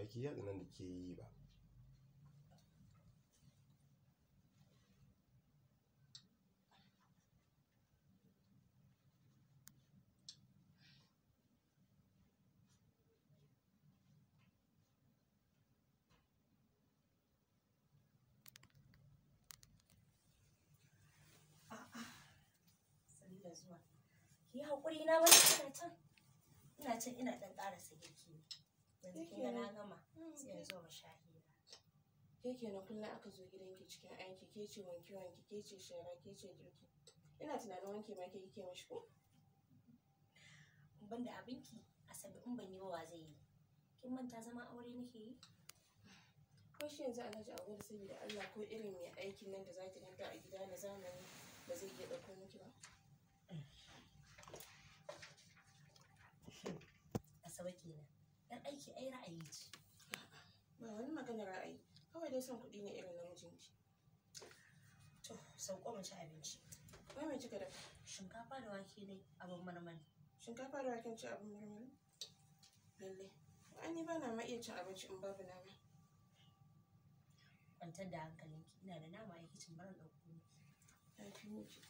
baki yaɗa nan da ke yi ba. Da zuwa ki haƙuri na wani ina can ina ɗan ƙarasa girki ne yanzu kin ga na gama sai yanzu mu sha hira. Ke kenan kullum aka zo gidanki cikin aiki ke ce wanke ke ce shara ke ce girki, ina tunanin wanke ma ke kike mashi ko? Ban da abinki Asabe in ban yi ba wa zai yi? Kin manta zama aure nake yi? Ko shi yanzu Alhaji Auwalu saboda Allah ko irin mai aikin nan da za ki ganta a gida na zamani ba zai iya ɗauko miki ba? Asabe kenan dan aiki ai ra'ayi ce. Ba wani maganar ra'ayi kawai dai son kuɗi ne irin namijinki. To sauko mu ci abinci. Wai mai kika dafa? Shinkafa da wake dai abin marmari. Shinkafa da waken ci abin marmari? Lalle. Ni ba na ma iya cin abinci in babu nama. Kwantar da hankalinki ina da nama a kicin barin ɗauko miki. Ya fi miki.